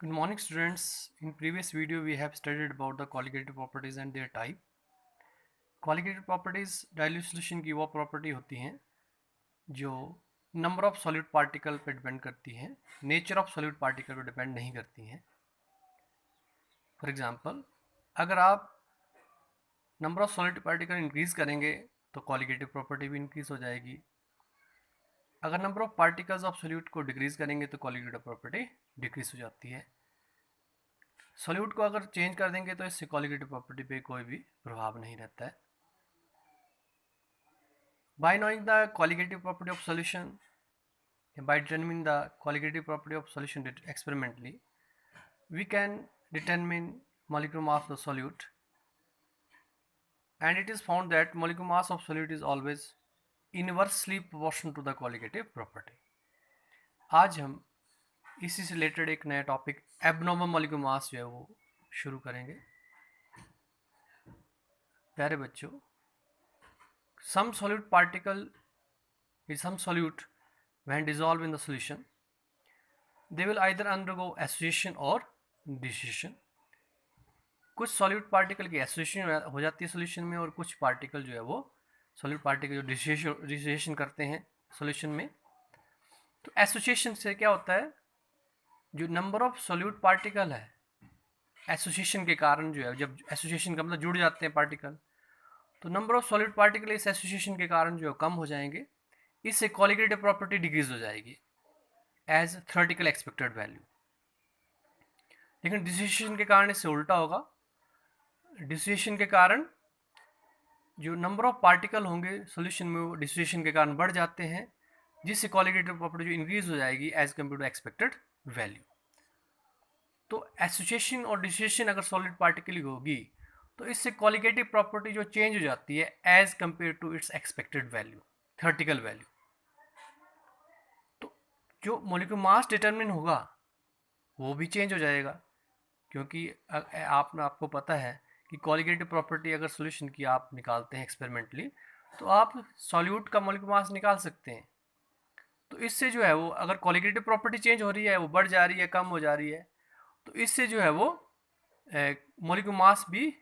Good morning students. In previous video we have studied about the colligative properties and their type. Colligative properties dilute solution की वो property होती हैं जो number of solid particle पे depend करती हैं, nature of solid particle पे depend नहीं करती हैं. फॉर एग्जांपल, अगर आप number of solid particle increase करेंगे तो colligative प्रॉपर्टी भी इंक्रीज हो जाएगी. अगर number of particles of solute को डिक्रीज करेंगे तो colligative प्रॉपर्टी डिक्रीज हो जाती है. सॉल्यूट को अगर चेंज कर देंगे तो इससे colligative प्रॉपर्टी पे कोई भी प्रभाव नहीं रहता है. By knowing the colligative property of solution, by determining the colligative property of solution experimentally, we can determine molecular mass of the solute, and it is found that molecular mass of solute is always inversely proportional to the colligative property. आज हम इसी से related एक नया topic abnormal molecular mass जो है वो शुरू करेंगे. प्यारे बच्चों, some solute particle is some solute when dissolved in the solution, they will either undergo association or dissociation. कुछ सॉल्यूट पार्टिकल की एसोसिएशन हो जाती है सॉल्यूशन में, और कुछ पार्टिकल जो है वो सॉल्यूट पार्टिकल जो डिसोसिएशन करते हैं सॉल्यूशन में. तो एसोसिएशन से क्या होता है, जो नंबर ऑफ सॉल्यूट पार्टिकल है एसोसिएशन के कारण जो है, जब एसोसिएशन का मतलब जुड़ जाते हैं पार्टिकल, तो नंबर ऑफ सॉलिड पार्टिकल इस एसोसिएशन के कारण जो है कम हो जाएंगे. इससे colligative प्रॉपर्टी डिक्रीज हो जाएगी एज थ्योरेटिकल एक्सपेक्टेड वैल्यू. लेकिन डिसोसिएशन के कारण इससे उल्टा होगा. डिसोसिएशन के कारण जो नंबर ऑफ पार्टिकल होंगे सॉल्यूशन में वो डिसोसिएशन के कारण बढ़ जाते हैं, जिससे colligative प्रॉपर्टी जो इंक्रीज हो जाएगी as compare to expected value. तो एसोसिएशन और डिसोसिएशन अगर सॉलिड पार्टिकल की होगी तो इससे colligative प्रॉपर्टी जो चेंज हो जाती है as compare to its expected value, theoretical value. तो जो मॉलिक्यूलर मास डिटरमिन होगा वो भी चेंज हो जाएगा, क्योंकि आपको पता है कि colligative प्रॉपर्टी अगर सॉल्यूशन की आप निकालते हैं एक्सपेरिमेंटली तो आप सॉल्यूट का मॉलिक्यूलर मास निकाल सकते हैं. तो इससे जो है वो अगर colligative प्रॉपर्टी चेंज हो रही है, वो बढ़ जा रही है, कम हो जा रही है, तो इससे जो है वो मॉलिक्यूलर मास भी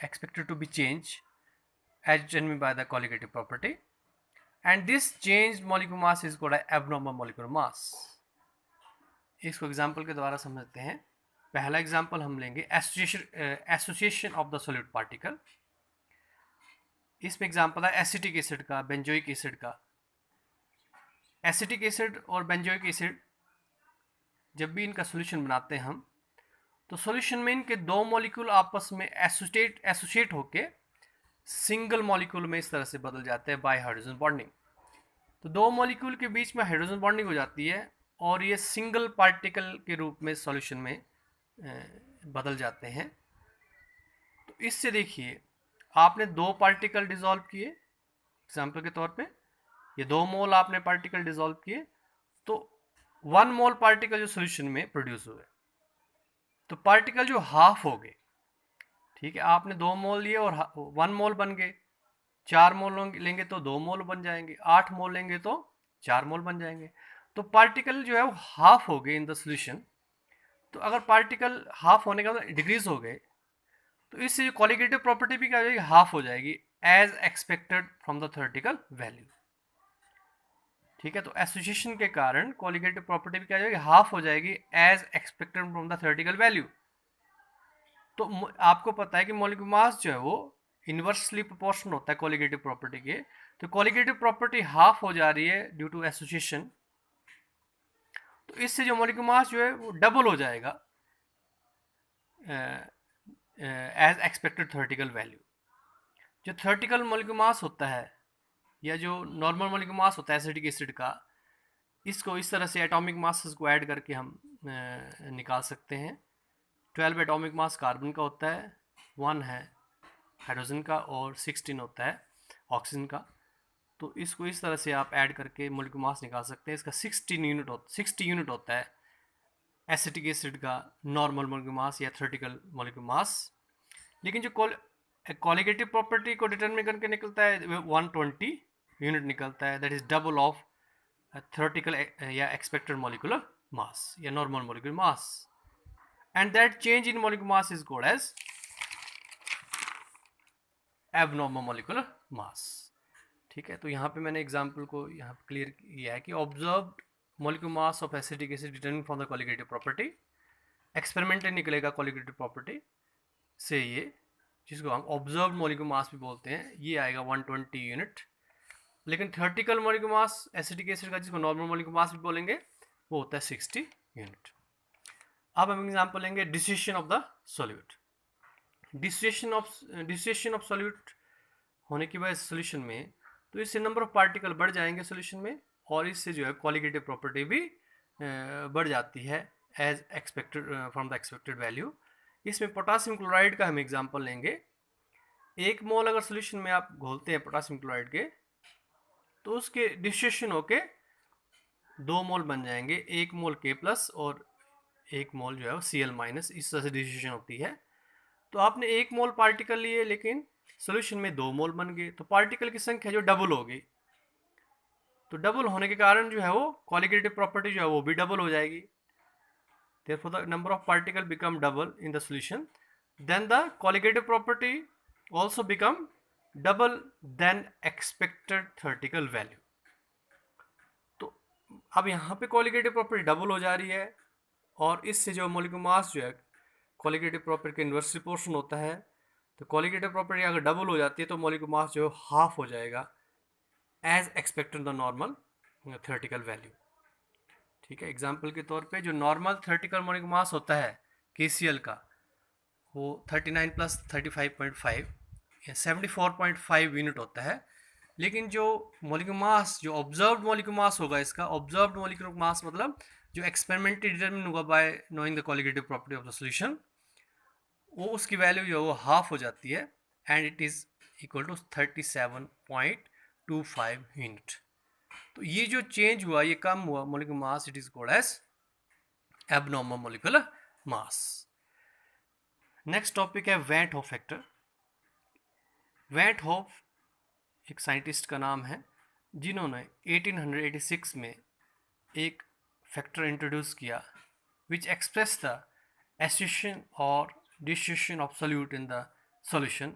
expected to be changed as determined by the colligative property, and this changed molecular mass is called abnormal molecular mass. इसको एग्जांपल के द्वारा समझते हैं. पहला एग्जांपल हम लेंगे association of the solid particle. इसमें एग्जांपल है एसिटिक एसिड का, बेंजोइक एसिड का. एसिटिक एसिड और बेंजोइक एसिड जब भी इनका सॉल्यूशन बनाते हैं हम, तो सॉल्यूशन में इनके दो मॉलिक्यूल आपस में एसोसिएट होके सिंगल मॉलिक्यूल में इस तरह से बदल जाते हैं बाय हाइड्रोजन बॉन्डिंग. तो दो मॉलिक्यूल के बीच में हाइड्रोजन बॉन्डिंग हो जाती है और ये सिंगल पार्टिकल के रूप में सॉल्यूशन में बदल जाते हैं. तो इससे देखिए, आपने दो पार्टिकल डिसॉल्व किए एग्जाम्पल के तौर पे, ये 2 मोल आपने पार्टिकल डिसॉल्व किए, तो 1 मोल पार्टिकल जो सॉल्यूशन में प्रोड्यूस हुए, तो पार्टिकल जो हाफ हो गए, ठीक है, आपने 2 मोल लिए और 1 मोल बन गए. 4 मोल लेंगे तो 2 मोल बन जाएंगे, 8 मोल लेंगे तो 4 मोल बन जाएंगे. तो पार्टिकल जो है वो हाफ हो गए इन द सॉल्यूशन. तो अगर पार्टिकल हाफ होने का मतलब डिक्रीज हो गए, तो इससे जो colligative प्रॉपर्टी भी क्या हो जाएगी, हाफ हो जाएगी as expected from the theoretical value. ठीक है, तो एसोसिएशन के कारण colligative प्रॉपर्टी भी क्या हो जाएगी, हाफ हो जाएगी as expected from the theoretical value. तो आपको पता है कि मॉलिक्यूलर मास जो है वो इन्वर्सली प्रोपोर्शनल होता है colligative प्रॉपर्टी के. तो colligative प्रॉपर्टी हाफ हो जा रही है ड्यू टू एसोसिएशन, तो इससे जो मॉलिक्यूलर मास जो है वो डबल हो जाएगा एज एक्सपेक्टेड थ्योरेटिकल वैल्यू. जो थ्योरेटिकल मॉलिक्यूलर मास होता है या जो नॉर्मल मॉलिक्यूलर मास होता है एसिटिक एसिड का, इसको इस तरह से एटॉमिक मासेस को ऐड करके हम निकाल सकते हैं. 12 एटॉमिक मास कार्बन का होता है, 1 है हाइड्रोजन का और 16 होता है ऑक्सीजन का. तो इसको इस तरह से आप ऐड करके मॉलिक्यूलर मास निकाल सकते हैं. इसका 60 यूनिट होता है एसिटिक एसिड का नॉर्मल मॉलिक्यूलर मास या थ्योरेटिकल मॉलिक्यूलर मास. लेकिन जो colligative प्रॉपर्टी को डिटरमिन करके निकलता है 120 यूनिट निकलता है, that is double of theoretical या एक्सपेक्टेड मॉलिक्यूलर मास या normal molecular mass. and that change in molecular mass is called as abnormal molecular mass. ठीक है, तो यहाँ पे मैंने एग्जाम्पल को यहाँ पे क्लियर किया है कि observed molecular mass of acetic acid determine from the colligative property, experimental निकलेगा कोलिगेटिव प्रॉपर्टी से ये, जिसको हम ऑब्जर्व्ड मोलिकुलर मास भी बोलते हैं, ये आएगा 120 यूनिट। लेकिन theoretical molecular mass acetic acid का, जिसको नॉर्मल मोलिकुलर मास भी बोलेंगे, वो होता है 60 यूनिट। अब हम एग्जाम्पल लेंगे distillation of the solute. Distillation of solute होने की वजह से सोल्यूशन में, तो इससे नंबर ऑफ पार्टिकल बढ़ जाएंगे सोल्यूशन में, और इससे जो है कोलिगेटिव प्रॉपर्टी भी बढ़ जाती है as expected from the expected value. इसमें पोटासियम क्लोराइड का हम एग्जांपल लेंगे। 1 मोल अगर सोल्यूशन में आप घोलते हैं पोटासियम क्लोराइड के, तो उसके डिस्टिलेशन होके 2 मोल बन जाएंगे, 1 मोल K+ और 1 मोल जो है वो Cl-, इस तरह से डिस्टिलेशन होती है। तो आपने 1 मोल पार्टिकल लिए, लेकिन सोल्यूशन में 2 मोल बन गए, तो पार्टिकल की संख्या जो डबल हो गई, तो डबल होने के कारण जो है वो कोलिगेटिव प्रॉपर्टी जो है वो भी डबल हो जाएगी। Therefore, the number of particles become double in the solution. Then the colligative property also become double than expected theoretical value. तो अब यहाँ पे colligative property डबल हो जा रही है, और इससे जो मोलिकुलर मास जो है colligative property के इन्वर्सली पोर्शन होता है, तो colligative property अगर डबल हो जाती है तो मोलिकुलर मास जो है हाफ हो जाएगा as expected the normal theoretical value। ठीक है, एग्जाम्पल के तौर पे जो नॉर्मल थ्योरेटिकल मोलिकुलर मास होता है KCl का, वो 39 + 35.5 या 74.5 यूनिट होता है। लेकिन जो मोलिकुलर मास, जो ऑब्जर्व्ड मोलिकुलर मास होगा इसका, ऑब्जर्व्ड मोलिकुलर मास मतलब जो एक्सपेरिमेंटली डिटरमिन होगा bye knowing the colligative property of the solution, वो उसकी वैल्यू जो है वो हाफ हो जाती है, and it is equal to 37.25 unit. तो ये जो चेंज हुआ, ये कम हुआ molecular mass, it is called as abnormal molecular mass. Next topic है van't Hoff factor. Van't Hoff एक साइंटिस्ट का नाम है, जिन्होंने 1886 में एक फैक्टर इंट्रोड्यूस किया विच एक्सप्रेस द एसोसिएशन और distribution of solute in the solution,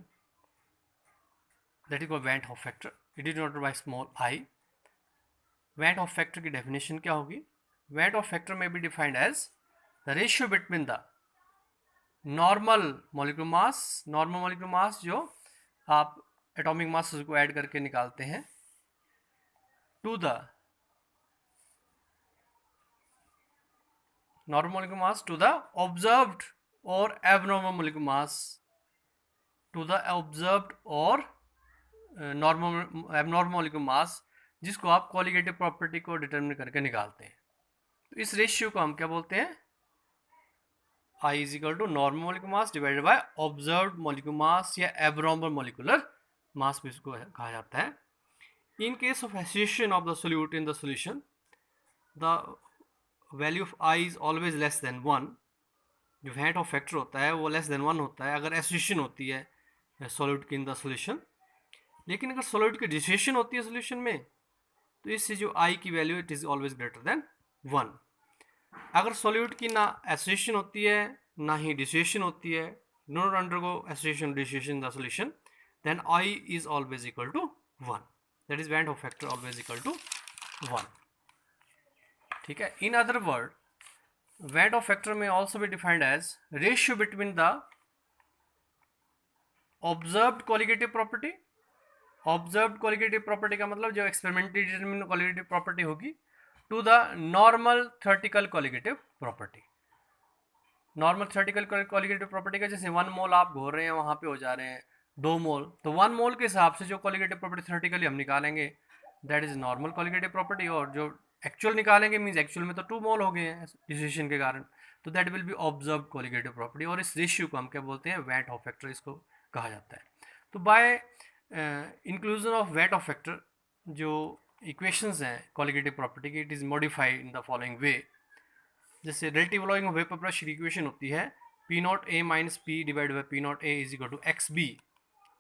that is called van Hoff factor. It is noted by small i. Van Hoff factor की डेफिनेशन क्या होगी? Van Hoff factor may be defined as the ratio between the normal molecular mass जो आप atomic mass को add करके निकालते हैं, to the normal molecular mass to the observed और abnormal molecular mass to the observed और abnormal molecular मास, जिसको आप कोलिगेटिव प्रॉपर्टी को डिटरमिन करके निकालते हैं। तो इस रेशियो को हम क्या बोलते हैं? I is equal to normal molecular mass divided by observed molecular mass या एब्नॉर्मल मोलिकुलर मास भी इसको कहा जाता है। In case of association of the solute in the solution, the value of I is always less than 1। जो van Hoff factor होता है वो लेस देन 1 होता है अगर एसोसिएशन होती है सॉल्यूट की इन द सॉल्यूशन। लेकिन अगर सॉल्यूट की डिसोसिएशन होती है सॉल्यूशन में, तो इससे जो I की value it is always greater than 1। अगर सॉल्यूट की ना एसोसिएशन होती है ना ही डिसोसिएशन होती है, do not undergo association dissociation the solution, then I is always equal to 1। That is van't Hoff factor always equal to 1। ठीक है, in other word van't Hoff factor में also be defined as ratio between the observed colligative property. Observed colligative property का मतलब जो experimentally determined colligative property होगी, to the normal theoretical colligative property. Normal theoretical colligative property का जैसे 1 मोल आप घोल रहे हैं, वहाँ पे हो जा रहे हैं 2 मोल, तो 1 मोल के हिसाब से जो कोलिगेटिव प्रॉपर्टी थ्योरेटिकली हम निकालेंगे that is normal colligative property, और जो एक्चुअल निकालेंगे मीन्स एक्चुअल में तो 2 मोल हो गए हैं डिसोसिएशन के कारण, तो that will be observed colligative property. और इस रेशियो को हम क्या बोलते हैं? वैन होफ फैक्टर इसको कहा जाता है। तो by inclusion of van't Hoff factor जो इक्वेशंस हैं कोलिगेटिव प्रॉपर्टी की, it is modified in the following way. जैसे relative volume of vapour pressure की इक्वेशन होती है P0A minus P divide by P0A is equal to XB।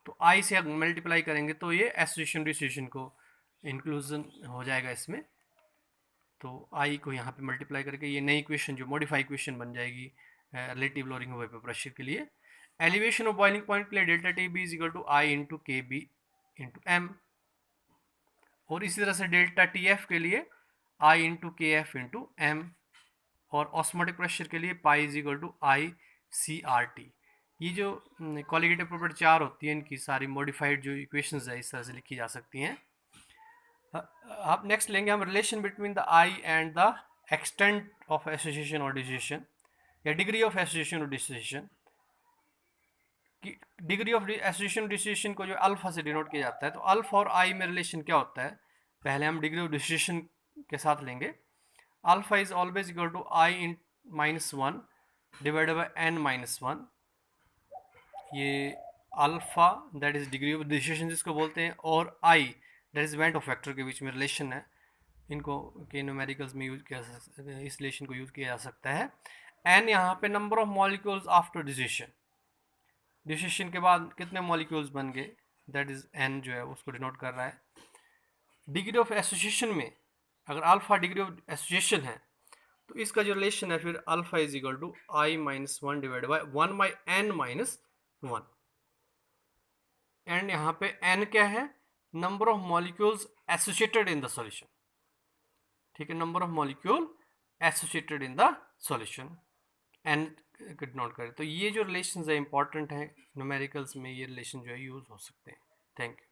तो I से अगर मल्टीप्लाई करेंगे तो ये एसोसिएशन डिसोसिएशन को इंक्लूजन हो जाएगा इसमें, तो I को यहाँ पे मल्टीप्लाई करके ये नई इक्वेशन जो मॉडिफाई इक्वेशन बन जाएगी रिलेटिव लोअरिंग वेपर प्रेशर के लिए। एलिवेशन ऑफ बॉइलिंग पॉइंट के लिए delta T b is equal to i into K b into m, और इसी तरह से डेल्टा टी एफ के लिए i into K f into m, और ऑस्मोटिक प्रेशर के लिए pi is equal to i C R T. ये जो क्वालिटेटिव प्रॉपर्टी 4 होती है, इनकी सारी मॉडिफाइड जो इक्वेशंस है इस तरह से लिखी जा सकती हैं। अब नेक्स्ट लेंगे हम relation between the I and the extent of association और डिसोसिएशन, या डिग्री ऑफ एसोसिएशन और dissociation. Degree of association dissociation को जो अल्फा से डिनोट किया जाता है, तो अल्फा और आई में रिलेशन क्या होता है, पहले हम डिग्री ऑफ डिसोसिएशन के साथ लेंगे। Alpha is always equal to I in -1 divided by n -1। ये alpha that is degree of dissociation जिसको बोलते हैं, और I that is van't Hoff factor के बीच में रिलेशन है। इनको के न्यूमेरिकल्स में यूज किया, इस रिलेशन को यूज किया जा सकता है। n यहाँ पे number of molecules after dissociation, dissociation के बाद कितने मॉलिक्यूल्स बन गए, दैट इज n जो है उसको डिनोट कर रहा है। डिग्री ऑफ एसोसिएशन में अगर अल्फा डिग्री ऑफ एसोसिएशन है, तो इसका जो रिलेशन है फिर alpha is equal to i -1 divide by 1 by n -1। And यहाँ पे n क्या है, number of molecules associated in the solution. ठीक है, number of molecule associated in the solution, n note करें। तो ये जो रिलेशंस है इंपॉर्टेंट है, न्यूमेरिकल्स में ये रिलेशन जो है यूज हो सकते हैं। Thank you.